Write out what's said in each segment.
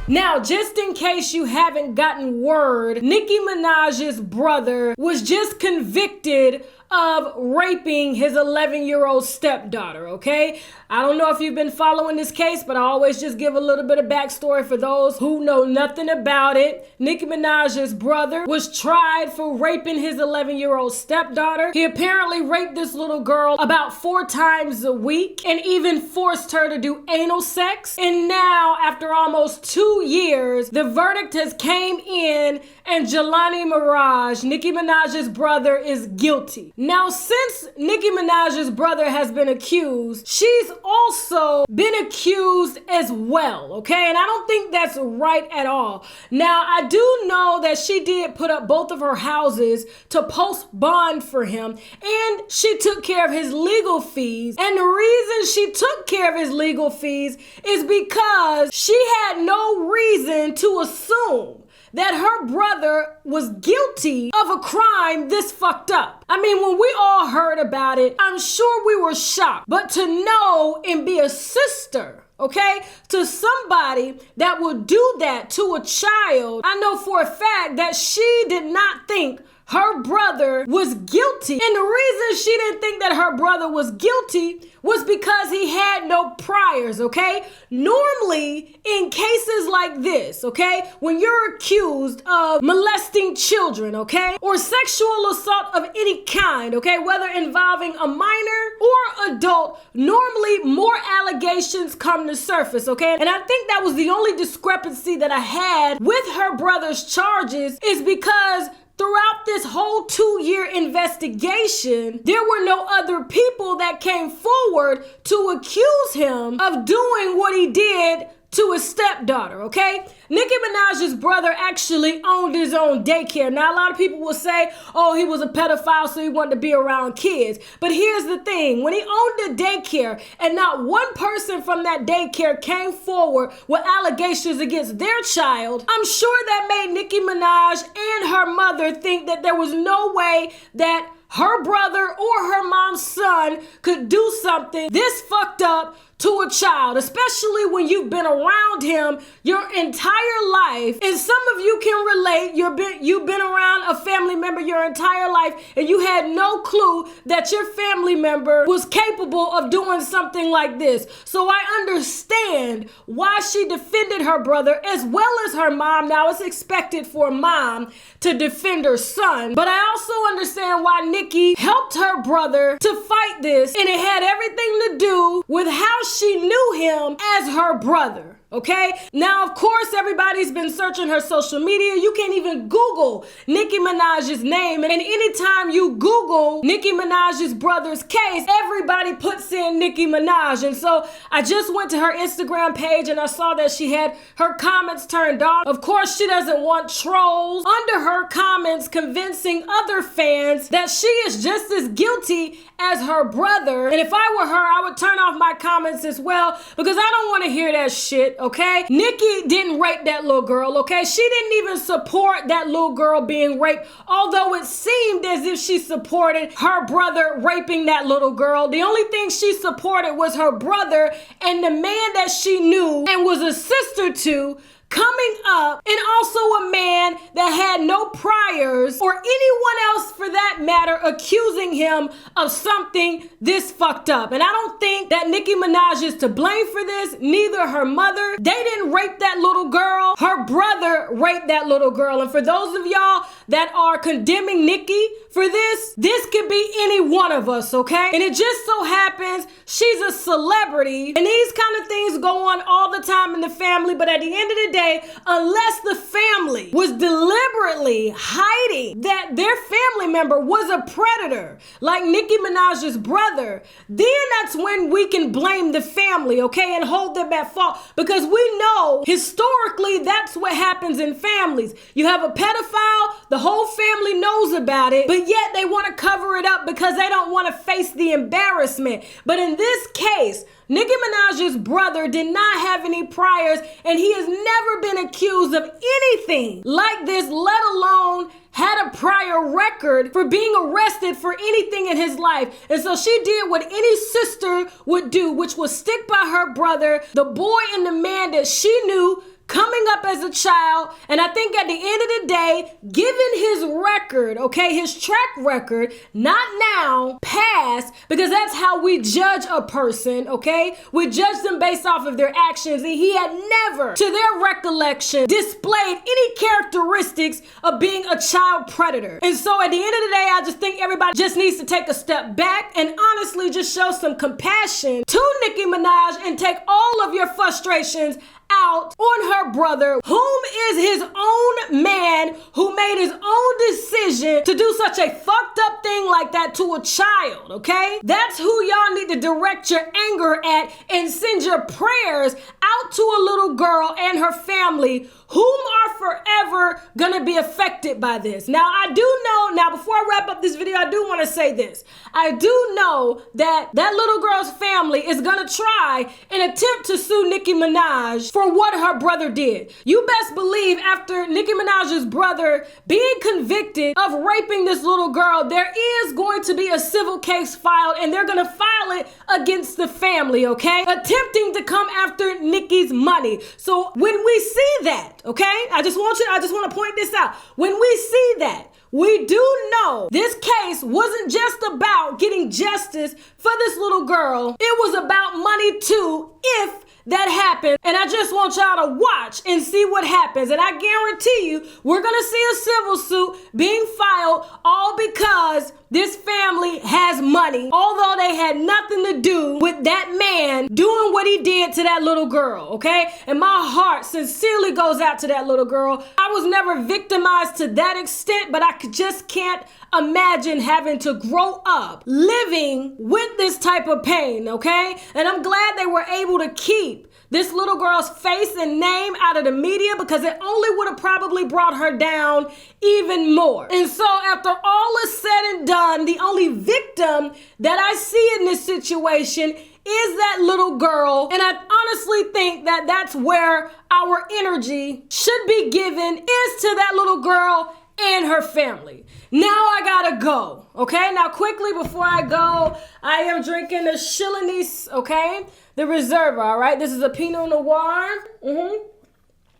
Now, just in case you haven't gotten word, Nicki Minaj's brother was just convicted of raping his 11-year-old stepdaughter, okay? I don't know if you've been following this case, but I always just give a little bit of backstory for those who know nothing about it. Nicki Minaj's brother was tried for raping his 11-year-old stepdaughter. He apparently raped this little girl about 4 times a week and even forced her to do anal sex. And now, after almost 2 years, the verdict has came in and WlNE, Nicki Minaj's brother, is guilty. Now, since Nicki Minaj's brother has been accused, she's also been accused as well, okay? And I don't think that's right at all. Now, I do know that she did put up both of her houses to post bond for him, and she took care of his legal fees. And the reason she took care of his legal fees is because she had no reason to assume that her brother was guilty of a crime this fucked up. I mean, when we all heard about it, I'm sure we were shocked. But to know and be a sister, okay, to somebody that would do that to a child, I know for a fact that she did not think her brother was guilty. And the reason she didn't think that her brother was guilty was because he had no priors, okay? Normally, in cases like this, okay, when you're accused of molesting children, okay, or sexual assault of any kind, okay, whether involving a minor or adult, normally more allegations come to surface, okay? And I think that was the only discrepancy that I had with her brother's charges, is because throughout this whole 2-year investigation, there were no other people that came forward to accuse him of doing what he did to his stepdaughter, okay? Nicki Minaj's brother actually owned his own daycare. Now, a lot of people will say, oh, he was a pedophile, so he wanted to be around kids. But here's the thing. When he owned the daycare and not one person from that daycare came forward with allegations against their child, I'm sure that made Nicki Minaj and her mother think that there was no way that her brother or her mom's son could do something this fucked up to a child, especially when you've been around him your entire life. And some of you can relate. You've been around a family member your entire life and you had no clue that your family member was capable of doing something like this. So I understand why she defended her brother as well as her mom. Now, it's expected for a mom to defend her son, but I also understand why Nicki helped her brother to fight this, and it had everything to do with how she knew him as her brother. Okay? Now, of course, everybody's been searching her social media. You can't even Google Nicki Minaj's name. And anytime you Google Nicki Minaj's brother's case, everybody puts in Nicki Minaj. And so I just went to her Instagram page and I saw that she had her comments turned off. Of course, she doesn't want trolls under her comments convincing other fans that she is just as guilty as her brother. And if I were her, I would turn off my comments as well, because I don't want to hear that shit. Okay? Nicki didn't rape that little girl, okay? She didn't even support that little girl being raped, although it seemed as if she supported her brother raping that little girl. The only thing she supported was her brother and the man that she knew and was a sister to coming up, and also a man that had no priors or anyone else for that matter accusing him of something this fucked up. And I don't think that Nicki Minaj is to blame for this, neither her mother. They didn't rape that little girl. Her brother raped that little girl. And for those of y'all that are condemning Nicki for this could be any one of us, okay? And it just so happens she's a celebrity, and these kind of things go on all the time in the family, but at the end of the day, unless the family was deliberately hiding that their family member was a predator, like Nicki Minaj's brother, then that's when we can blame the family, okay, and hold them at fault, because we know historically that's what happens in families. You have a pedophile, the whole family knows about it, but yet they want to cover it up because they don't want to face the embarrassment. But in this case, Nicki Minaj's brother did not have any priors, and he has never been accused of anything like this, let alone had a prior record for being arrested for anything in his life. And so she did what any sister would do, which was stick by her brother, the boy and the man that she knew coming up as a child, and I think at the end of the day, given his record, okay, his track record, not now, past, because that's how we judge a person, okay? We judge them based off of their actions, and he had never, to their recollection, displayed any characteristics of being a child predator. And so at the end of the day, I just think everybody just needs to take a step back and honestly just show some compassion to Nicki Minaj and take all of your frustrations out on her brother, whom is his own man, who made his own decision to do such a fucked up thing like that to a child, okay? That's who y'all need to direct your anger at and send your prayers out to a little girl and her family, whom are forever gonna be affected by this. Now, I do know, now before I wrap up this video, I do wanna say this. I do know that that little girl's family is gonna try and attempt to sue Nicki Minaj for what her brother did. You best believe after Nicki Minaj's brother being convicted of raping this little girl, there is going to be a civil case filed, and they're gonna file it against the family, okay? Attempting to come after Nicki's money. So when we see that, okay, I just want to point this out. When we see that, we do know this case wasn't just about getting justice for this little girl. It was about money too, if that happened. And I just want y'all to watch and see what happens. And I guarantee you, we're gonna see a civil suit being filed, all because this family has money, although they had nothing to do with that man doing what he did to that little girl, okay? And my heart sincerely goes out to that little girl. I was never victimized to that extent, but I just can't imagine having to grow up living with this type of pain, okay? And I'm glad they were able to keep this little girl's face and name out of the media, because it only would have probably brought her down even more. And so after all is said and done, the only victim that I see in this situation is that little girl. And I honestly think that that's where our energy should be given, is to that little girl and her family. Now I gotta go, okay? Now quickly before I go, I am drinking the CHiLENSiS, okay? The RESERVA, all right? This is a Pinot Noir. In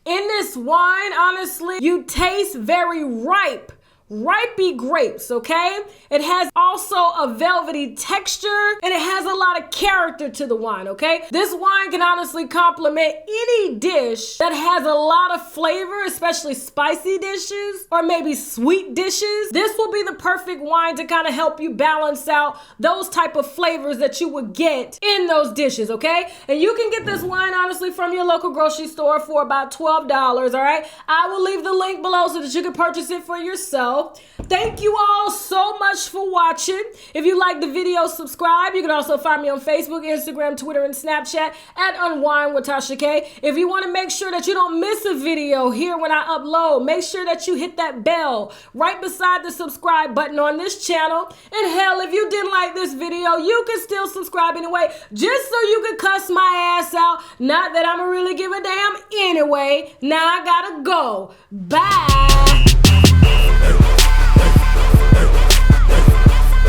this wine, honestly, you taste very ripey grapes, okay? It has also a velvety texture, and it has a lot of character to the wine, okay? This wine can honestly complement any dish that has a lot of flavor, especially spicy dishes or maybe sweet dishes. This will be the perfect wine to kind of help you balance out those type of flavors that you would get in those dishes, okay? And you can get this wine honestly from your local grocery store for about $12, all right? I will leave the link below so that you can purchase it for yourself. Thank you all so much for watching. If you like the video, subscribe. You can also find me on Facebook, Instagram, Twitter, and Snapchat at UNWINEWITHTASHAK. If you want to make sure that you don't miss a video here when I upload, make sure that you hit that bell right beside the subscribe button on this channel. And hell, if you didn't like this video, you can still subscribe anyway, just so you can cuss my ass out. Not that I'ma really give a damn anyway. Now I gotta go. Bye.